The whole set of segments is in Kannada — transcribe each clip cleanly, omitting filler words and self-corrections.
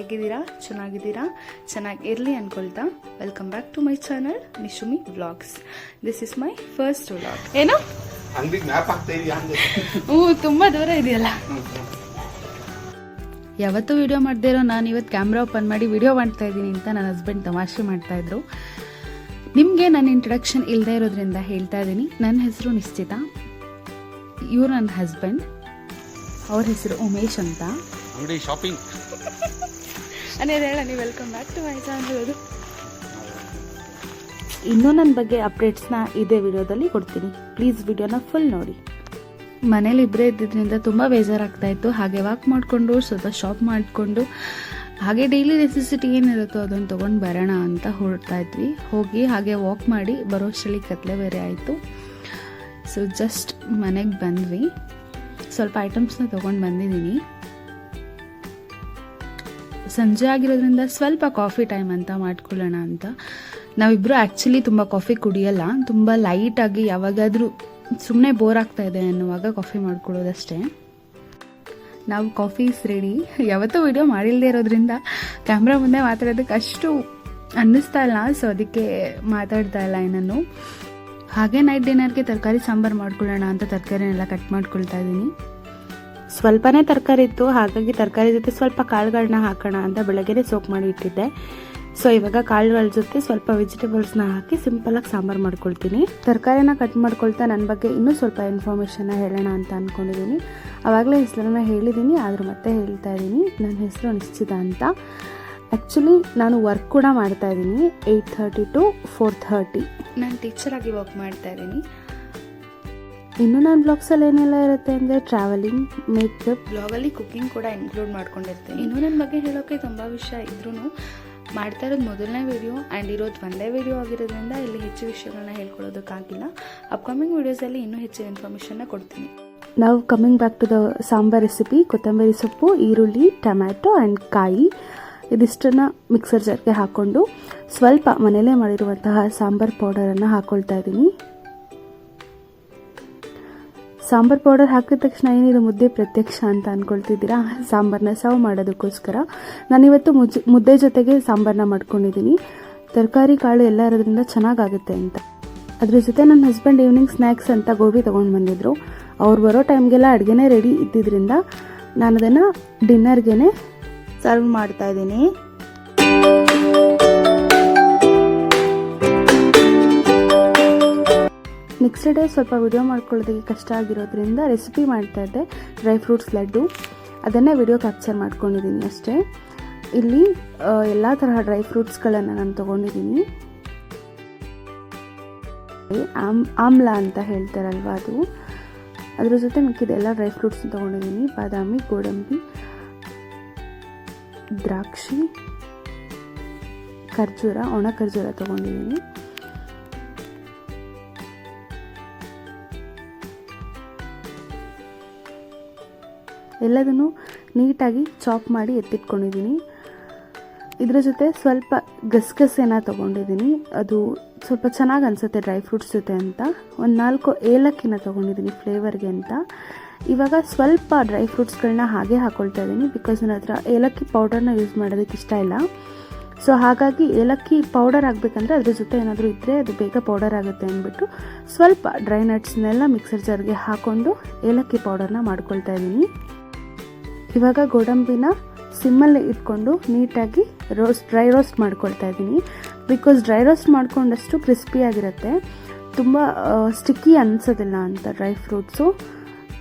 ಹೇಗಿದ್ದೀರಾ? ಚೆನ್ನಾಗಿದ್ದೀರಾ? ಚೆನ್ನಾಗಿರಲಿ ಅಂದ್ಕೊಳ್ತಾ welcome back to my channel Nishumi vlogs. This is my first vlog. ಏನು ತುಂಬ ದೂರ ಇದೆಯಲ್ಲ. ಯಾವತ್ತೂ ವಿಡಿಯೋ ಮಾಡದೇ ಇರೋ ನಾನು ಇವತ್ತು ಕ್ಯಾಮ್ರಾ ಓಪನ್ ಮಾಡಿ ವಿಡಿಯೋ ಮಾಡ್ತಾ ಇದ್ದೀನಿ ಅಂತ ನನ್ನ ಹಸ್ಬೆಂಡ್ ತಮಾಷೆ ಮಾಡ್ತಾಯಿದ್ರು. ನಿಮಗೆ ನನ್ನ ಇಂಟ್ರಡಕ್ಷನ್ ಇಲ್ಲದೆ ಇರೋದ್ರಿಂದ ಹೇಳ್ತಾ ಇದ್ದೀನಿ. ನನ್ನ ಹೆಸರು ನಿಶ್ಚಿತ, ಇವರು ನನ್ನ ಹಸ್ಬೆಂಡ್, ಅವ್ರ ಹೆಸರು ಉಮೇಶ್ ಅಂತ. ಶಾಪಿಂಗ್ ಅನ್ನೋದು ಹೇಳ. ನೀವು welcome back to my channel. ಇನ್ನೂ ನನ್ನ ಬಗ್ಗೆ ಅಪ್ಡೇಟ್ಸ್ನ ಇದೇ ವಿಡಿಯೋದಲ್ಲಿ ಕೊಡ್ತೀನಿ. ಪ್ಲೀಸ್ ವಿಡಿಯೋನ ಫುಲ್ ನೋಡಿ. ಮನೇಲಿ ಇಬ್ಬರೇ ಇದ್ದಿದ್ದರಿಂದ ತುಂಬ ಬೇಜಾರಾಗ್ತಾಯಿತ್ತು. ಹಾಗೆ ವಾಕ್ ಮಾಡಿಕೊಂಡು ಸ್ವಲ್ಪ ಶಾಪ್ ಮಾಡಿಕೊಂಡು ಹಾಗೆ ಡೈಲಿ ನೆಸೆಸಿಟಿ ಏನಿರುತ್ತೋ ಅದನ್ನು ತೊಗೊಂಡು ಬರೋಣ ಅಂತ ಹೊರಡ್ತಾ ಇದ್ವಿ. ಹೋಗಿ ಹಾಗೆ ವಾಕ್ ಮಾಡಿ ಬರೋಷ್ಟರಲ್ಲಿ ಕತ್ಲೆ ಬೇರೆ ಆಯಿತು. ಸೊ ಜಸ್ಟ್ ಮನೆಗೆ ಬಂದ್ವಿ. ಸ್ವಲ್ಪ ಐಟಮ್ಸ್ನ ತೊಗೊಂಡು ಬಂದಿದ್ದೀನಿ. ಸಂಜೆ ಆಗಿರೋದ್ರಿಂದ ಸ್ವಲ್ಪ ಕಾಫಿ ಟೈಮ್ ಅಂತ ಮಾಡ್ಕೊಳ್ಳೋಣ ಅಂತ. ನಾವಿಬ್ಬರು ಆ್ಯಕ್ಚುಲಿ ತುಂಬ ಕಾಫಿ ಕುಡಿಯಲ್ಲ. ತುಂಬ ಲೈಟಾಗಿ ಯಾವಾಗಾದರೂ ಸುಮ್ಮನೆ ಬೋರ್ ಆಗ್ತಾ ಇದೆ ಅನ್ನುವಾಗ ಕಾಫಿ ಮಾಡ್ಕೊಳ್ಳೋದಷ್ಟೇ. ನಾವು ಕಾಫಿ ಇಸ್ ರೆಡಿ. ಯಾವತ್ತೂ ವಿಡಿಯೋ ಮಾಡಿಲ್ಲದೆ ಇರೋದ್ರಿಂದ ಕ್ಯಾಮ್ರಾ ಮುಂದೆ ಮಾತಾಡೋದಕ್ಕೆ ಅಷ್ಟು ಅನ್ನಿಸ್ತಾ ಇಲ್ಲ. ಸೊ ಅದಕ್ಕೆ ಮಾತಾಡ್ತಾ ಇಲ್ಲ ಏನನ್ನು. ಹಾಗೆ ನೈಟ್ ಡಿನ್ನರ್ಗೆ ತರಕಾರಿ ಸಾಂಬಾರು ಮಾಡ್ಕೊಳ್ಳೋಣ ಅಂತ ತರಕಾರಿನೆಲ್ಲ ಕಟ್ ಮಾಡ್ಕೊಳ್ತಾ ಇದ್ದೀನಿ. ಸ್ವಲ್ಪನೇ ತರಕಾರಿ ಇತ್ತು, ಹಾಗಾಗಿ ತರಕಾರಿ ಜೊತೆ ಸ್ವಲ್ಪ ಕಾಳುಗಳನ್ನ ಹಾಕೋಣ ಅಂತ ಬೆಳಗ್ಗೆನೇ ಸೋಕ್ ಮಾಡಿ ಇಟ್ಟಿದ್ದೆ. ಸೊ ಇವಾಗ ಕಾಳುಗಳ ಜೊತೆ ಸ್ವಲ್ಪ ವೆಜಿಟೇಬಲ್ಸ್ನ ಹಾಕಿ ಸಿಂಪಲಾಗಿ ಸಾಂಬಾರು ಮಾಡ್ಕೊಳ್ತೀನಿ. ತರಕಾರಿನ ಕಟ್ ಮಾಡ್ಕೊಳ್ತಾ ನನ್ನ ಬಗ್ಗೆ ಇನ್ನೂ ಸ್ವಲ್ಪ ಇನ್ಫಾರ್ಮೇಷನ್ನ ಹೇಳೋಣ ಅಂತ ಅಂದ್ಕೊಂಡಿದ್ದೀನಿ. ಆವಾಗಲೇ ಹೆಸರನ್ನ ಹೇಳಿದ್ದೀನಿ, ಆದರೂ ಮತ್ತೆ ಹೇಳ್ತಾ ಇದ್ದೀನಿ. ನನ್ನ ಹೆಸರು ನಿಶ್ಚಿತ ಅಂತ. ಆ್ಯಕ್ಚುಲಿ ನಾನು ವರ್ಕ್ ಕೂಡ ಮಾಡ್ತಾ ಇದ್ದೀನಿ. 8:30 to 4:30 ನಾನು ಟೀಚರಾಗಿ ವರ್ಕ್ ಮಾಡ್ತಾ ಇದ್ದೀನಿ. ಇನ್ನು ನನ್ನ ಬ್ಲಾಗ್ಸಲ್ಲಿ ಏನೆಲ್ಲ ಇರುತ್ತೆ ಅಂದರೆ ಟ್ರಾವೆಲಿಂಗ್, ಮೇಕಪ್, ಬ್ಲಾಗಲ್ಲಿ ಕುಕಿಂಗ್ ಕೂಡ ಇನ್ಕ್ಲೂಡ್ ಮಾಡ್ಕೊಂಡಿರ್ತೀನಿ. ಇನ್ನೂ ನನ್ನ ಬಗ್ಗೆ ಹೇಳೋಕ್ಕೆ ತುಂಬ ವಿಷಯ ಇದ್ರೂ ಮಾಡ್ತಾ ಇರೋದು ಮೊದಲನೇ ವಿಡಿಯೋ ಆ್ಯಂಡ್ ಇರೋದು ಒಂದೇ ವಿಡಿಯೋ ಆಗಿರೋದ್ರಿಂದ ಇಲ್ಲಿ ಹೆಚ್ಚು ವಿಷಯಗಳನ್ನ ಹೇಳ್ಕೊಳ್ಳೋದಕ್ಕಾಗಿಲ್ಲ. ಅಪ್ಕಮಿಂಗ್ ವಿಡಿಯೋಸಲ್ಲಿ ಇನ್ನೂ ಹೆಚ್ಚಿನ ಇನ್ಫಾರ್ಮೇಷನ್ನ ಕೊಡ್ತೀನಿ. ನಾವು coming back to the sambar recipe. ಕೊತ್ತಂಬರಿ ಸೊಪ್ಪು, ಈರುಳ್ಳಿ, ಟೊಮ್ಯಾಟೊ ಆ್ಯಂಡ್ ಕಾಯಿ ಇದಿಷ್ಟನ್ನು ಮಿಕ್ಸರ್ ಜಾರ್ಗೆ ಹಾಕ್ಕೊಂಡು ಸ್ವಲ್ಪ ಮನೇಲೇ ಮಾಡಿರುವಂತಹ ಸಾಂಬಾರ್ ಪೌಡರನ್ನು ಹಾಕ್ಕೊಳ್ತಾ ಇದ್ದೀನಿ. ಸಾಂಬಾರ್ ಪೌಡರ್ ಹಾಕಿದ ತಕ್ಷಣ ಏನಿದು ಮುದ್ದೆ ಪ್ರತ್ಯಕ್ಷ ಅಂತ ಅಂದ್ಕೊಳ್ತಿದ್ದೀರಾ? ಸಾಂಬಾರನ್ನ ಸರ್ವ್ ಮಾಡೋದಕ್ಕೋಸ್ಕರ ನಾನಿವತ್ತು ಮುದ್ದೆ ಜೊತೆಗೆ ಸಾಂಬಾರನ್ನ ಮಾಡ್ಕೊಂಡಿದ್ದೀನಿ. ತರಕಾರಿ ಕಾಳು ಎಲ್ಲ ಇರೋದ್ರಿಂದ ಚೆನ್ನಾಗಾಗುತ್ತೆ ಅಂತ. ಅದ್ರ ಜೊತೆ ನನ್ನ ಹಸ್ಬೆಂಡ್ ಈವ್ನಿಂಗ್ ಸ್ನ್ಯಾಕ್ಸ್ ಅಂತ ಗೋಬಿ ತೊಗೊಂಡು ಬಂದಿದ್ರು. ಅವ್ರು ಬರೋ ಟೈಮ್ಗೆಲ್ಲ ಅಡುಗೆನೇ ರೆಡಿ ಇದ್ದಿದ್ದರಿಂದ ನಾನು ಅದನ್ನು ಡಿನ್ನರ್ಗೆ ಸರ್ವ್ ಮಾಡ್ತಾ ಇದ್ದೀನಿ. ನೆಕ್ಸ್ಟ್ ಡೇ ಸ್ವಲ್ಪ ವಿಡಿಯೋ ಮಾಡ್ಕೊಳ್ಳೋದಕ್ಕೆ ಕಷ್ಟ ಆಗಿರೋದ್ರಿಂದ ರೆಸಿಪಿ ಮಾಡ್ತಾ ಇದ್ದೆ, ಡ್ರೈ ಫ್ರೂಟ್ಸ್ ಲಡ್ಡು. ಅದನ್ನೇ ವಿಡಿಯೋ ಕ್ಯಾಪ್ಚರ್ ಮಾಡ್ಕೊಂಡಿದ್ದೀನಿ ಅಷ್ಟೇ. ಇಲ್ಲಿ ಎಲ್ಲ ತರಹ ಡ್ರೈ ಫ್ರೂಟ್ಸ್ಗಳನ್ನು ನಾನು ತೊಗೊಂಡಿದ್ದೀನಿ. ಆಮ್ಲ ಅಂತ ಹೇಳ್ತಾರಲ್ವ ಅದು. ಅದ್ರ ಜೊತೆ ಮಿಕ್ಕಿದೆಲ್ಲ ಡ್ರೈ ಫ್ರೂಟ್ಸ್ ತೊಗೊಂಡಿದ್ದೀನಿ. ಬಾದಾಮಿ, ಗೋಡಂಬಿ, ದ್ರಾಕ್ಷಿ, ಖರ್ಜೂರ, ಒಣ ಖರ್ಜೂರ ತೊಗೊಂಡಿದ್ದೀನಿ. ಎಲ್ಲದನ್ನು ನೀಟಾಗಿ ಚಾಪ್ ಮಾಡಿ ಎತ್ತಿಟ್ಕೊಂಡಿದ್ದೀನಿ. ಇದರ ಜೊತೆ ಸ್ವಲ್ಪ ಗಸಗಸೆನ ತೊಗೊಂಡಿದ್ದೀನಿ. ಅದು ಸ್ವಲ್ಪ ಚೆನ್ನಾಗಿ ಅನಿಸುತ್ತೆ ಡ್ರೈ ಫ್ರೂಟ್ಸ್ ಜೊತೆ ಅಂತ. ಒಂದು 4 ಏಲಕ್ಕಿನ ತೊಗೊಂಡಿದ್ದೀನಿ ಫ್ಲೇವರ್ಗೆ ಅಂತ. ಇವಾಗ ಸ್ವಲ್ಪ ಡ್ರೈ ಫ್ರೂಟ್ಸ್ಗಳನ್ನ ಹಾಗೆ ಹಾಕ್ಕೊಳ್ತಾ ಇದ್ದೀನಿ. ಬಿಕಾಸ್ ನನ್ನ ಹತ್ರ ಏಲಕ್ಕಿ ಪೌಡರ್ನ ಯೂಸ್ ಮಾಡೋದಕ್ಕೆ ಇಷ್ಟ ಇಲ್ಲ. ಸೊ ಹಾಗಾಗಿ ಏಲಕ್ಕಿ ಪೌಡರ್ ಆಗಬೇಕಂದ್ರೆ ಅದ್ರ ಜೊತೆ ಏನಾದರೂ ಇದ್ದರೆ ಅದು ಬೇಗ ಪೌಡರ್ ಆಗುತ್ತೆ ಅಂದ್ಬಿಟ್ಟು ಸ್ವಲ್ಪ ಡ್ರೈ ನಟ್ಸ್ನೆಲ್ಲ ಮಿಕ್ಸರ್ ಜಾರ್ಗೆ ಹಾಕ್ಕೊಂಡು ಏಲಕ್ಕಿ ಪೌಡರ್ನ ಮಾಡ್ಕೊಳ್ತಾ ಇದ್ದೀನಿ. ಇವಾಗ ಗೋಡಂಬಿನ ಸಿಮ್ಮಲ್ಲಿ ಇಟ್ಕೊಂಡು ನೀಟಾಗಿ ಡ್ರೈ ರೋಸ್ಟ್ ಮಾಡ್ಕೊಳ್ತಾ ಇದ್ದೀನಿ. ಬಿಕಾಸ್ ಡ್ರೈ ರೋಸ್ಟ್ ಮಾಡ್ಕೊಂಡಷ್ಟು ಕ್ರಿಸ್ಪಿಯಾಗಿರುತ್ತೆ, ತುಂಬ ಸ್ಟಿಕ್ಕಿ ಅನಿಸೋದಿಲ್ಲ ಅಂತ. ಡ್ರೈ ಫ್ರೂಟ್ಸು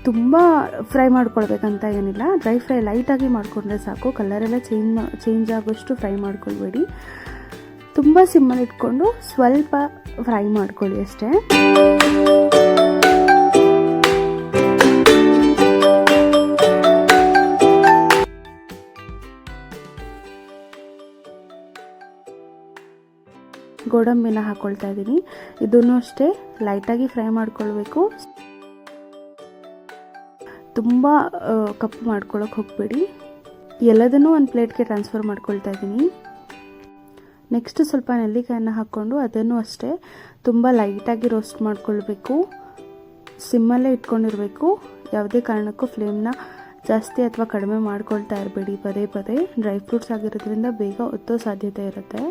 ತುಂಬ ಫ್ರೈ ಮಾಡ್ಕೊಳ್ಬೇಕಂತ ಏನಿಲ್ಲ, ಡ್ರೈ ಫ್ರೈ ಲೈಟಾಗಿ ಮಾಡಿಕೊಂಡ್ರೆ ಸಾಕು. ಕಲರೆಲ್ಲ ಚೇಂಜ್ ಆಗೋಷ್ಟು ಫ್ರೈ ಮಾಡ್ಕೊಳ್ಬೇಡಿ. ತುಂಬ ಸಿಮ್ಮಲ್ಲಿ ಇಟ್ಕೊಂಡು ಸ್ವಲ್ಪ ಫ್ರೈ ಮಾಡ್ಕೊಳ್ಳಿ ಅಷ್ಟೇ. ಗೋಡಂಬಿನ ಹಾಕ್ಕೊಳ್ತಾ ಇದ್ದೀನಿ. ಇದನ್ನು ಅಷ್ಟೇ ಲೈಟಾಗಿ ಫ್ರೈ ಮಾಡ್ಕೊಳ್ಬೇಕು. ತುಂಬ ಕಪ್ಪು ಮಾಡ್ಕೊಳ್ಳೋಕೆ ಹೋಗಬೇಡಿ. ಎಲ್ಲದನ್ನೂ ಒಂದು ಪ್ಲೇಟ್ಗೆ ಟ್ರಾನ್ಸ್ಫರ್ ಮಾಡ್ಕೊಳ್ತಾ ಇದ್ದೀನಿ. ನೆಕ್ಸ್ಟ್ ಸ್ವಲ್ಪ ನೆಲ್ಲಿಕಾಯನ್ನು ಹಾಕ್ಕೊಂಡು ಅದನ್ನು ಅಷ್ಟೇ ತುಂಬ ಲೈಟಾಗಿ ರೋಸ್ಟ್ ಮಾಡ್ಕೊಳ್ಬೇಕು. ಸಿಮ್ಮಲ್ಲೇ ಇಟ್ಕೊಂಡಿರಬೇಕು. ಯಾವುದೇ ಕಾರಣಕ್ಕೂ ಫ್ಲೇಮ್ನ ಜಾಸ್ತಿ ಅಥವಾ ಕಡಿಮೆ ಮಾಡ್ಕೊಳ್ತಾ ಇರಬೇಡಿ ಪದೇ ಪದೇ. ಡ್ರೈ ಫ್ರೂಟ್ಸ್ ಆಗಿರೋದ್ರಿಂದ ಬೇಗ ಒತ್ತೋ ಸಾಧ್ಯತೆ ಇರುತ್ತೆ.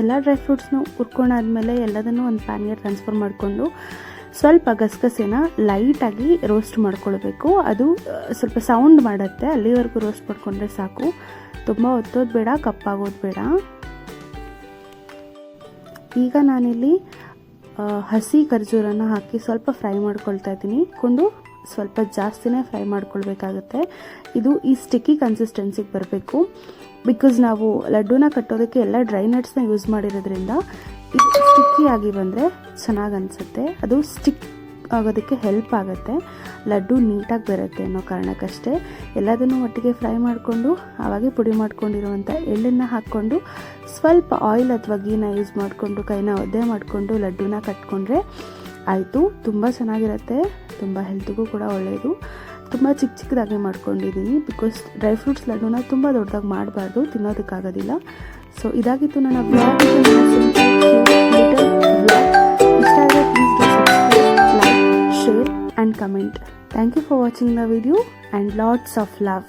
ಎಲ್ಲ ಡ್ರೈ ಫ್ರೂಟ್ಸ್ನು ಹುರ್ಕೊಂಡಾದ್ಮೇಲೆ ಎಲ್ಲದನ್ನು ಒಂದು ಪ್ಯಾನ್ಗೆ ಟ್ರಾನ್ಸ್ಫರ್ ಮಾಡಿಕೊಂಡು ಸ್ವಲ್ಪ ಗಸಗಸೆನ ಲೈಟಾಗಿ ರೋಸ್ಟ್ ಮಾಡ್ಕೊಳ್ಬೇಕು. ಅದು ಸ್ವಲ್ಪ ಸೌಂಡ್ ಮಾಡುತ್ತೆ, ಅಲ್ಲಿವರೆಗೂ ರೋಸ್ಟ್ ಮಾಡ್ಕೊಂಡ್ರೆ ಸಾಕು. ತುಂಬ ಒತ್ತೋದು ಬೇಡ, ಕಪ್ಪಾಗೋದು ಬೇಡ. ಈಗ ನಾನಿಲ್ಲಿ ಹಸಿ ಖರ್ಜೂರನ ಹಾಕಿ ಸ್ವಲ್ಪ ಫ್ರೈ ಮಾಡ್ಕೊಳ್ತಾ ಇದ್ದೀನಿ. ಸ್ವಲ್ಪ ಜಾಸ್ತಿನೇ ಫ್ರೈ ಮಾಡ್ಕೊಳ್ಬೇಕಾಗುತ್ತೆ. ಇದು ಈ ಸ್ಟಿಕ್ಕಿ ಕನ್ಸಿಸ್ಟೆನ್ಸಿಗೆ ಬರಬೇಕು. ಬಿಕಾಸ್ ನಾವು ಲಡ್ಡುನ ಕಟ್ಟೋದಕ್ಕೆ ಎಲ್ಲ ಡ್ರೈ ನಟ್ಸ್ನ ಯೂಸ್ ಮಾಡಿರೋದ್ರಿಂದ ಇದು ಸ್ಟಿಕ್ಕಿ ಆಗಿ ಬಂದರೆ ಚೆನ್ನಾಗಿ ಅನಿಸುತ್ತೆ. ಅದು ಸ್ಟಿಕ್ ಆಗೋದಕ್ಕೆ ಹೆಲ್ಪ್ ಆಗುತ್ತೆ, ಲಡ್ಡು ನೀಟಾಗಿ ಬರುತ್ತೆ ಅನ್ನೋ ಕಾರಣಕ್ಕಷ್ಟೇ. ಎಲ್ಲದನ್ನು ಒಟ್ಟಿಗೆ ಫ್ರೈ ಮಾಡಿಕೊಂಡು ಆವಾಗೆ ಪುಡಿ ಮಾಡ್ಕೊಂಡಿರುವಂಥ ಎಳ್ಳನ್ನು ಹಾಕ್ಕೊಂಡು ಸ್ವಲ್ಪ ಆಯಿಲ್ ಅಥವಾ ಗೀನ ಯೂಸ್ ಮಾಡಿಕೊಂಡು ಕೈನ ಒದ್ದೆ ಮಾಡಿಕೊಂಡು ಲಡ್ಡುನ ಕಟ್ಕೊಂಡ್ರೆ ಆಯಿತು. ತುಂಬ ಚೆನ್ನಾಗಿರುತ್ತೆ, ತುಂಬ ಹೆಲ್ತ್ಗೂ ಕೂಡ ಒಳ್ಳೆಯದು. ತುಂಬ ಚಿಕ್ಕದಾಗಿ ಮಾಡ್ಕೊಂಡಿದ್ದೀನಿ ಬಿಕಾಸ್ ಡ್ರೈ ಫ್ರೂಟ್ಸ್ ಲಡ್ಡುನ ತುಂಬ ದೊಡ್ಡದಾಗಿ ಮಾಡಬಾರ್ದು, ತಿನ್ನೋದಕ್ಕಾಗೋದಿಲ್ಲ. ಸೊ ಇದಾಗಿತ್ತು ನನ್ನ ಬ್ಲಾಗ್. ಇಷ್ಟ ಆದರೆ please do subscribe, like, share and comment. Thank you for watching the video and lots of love.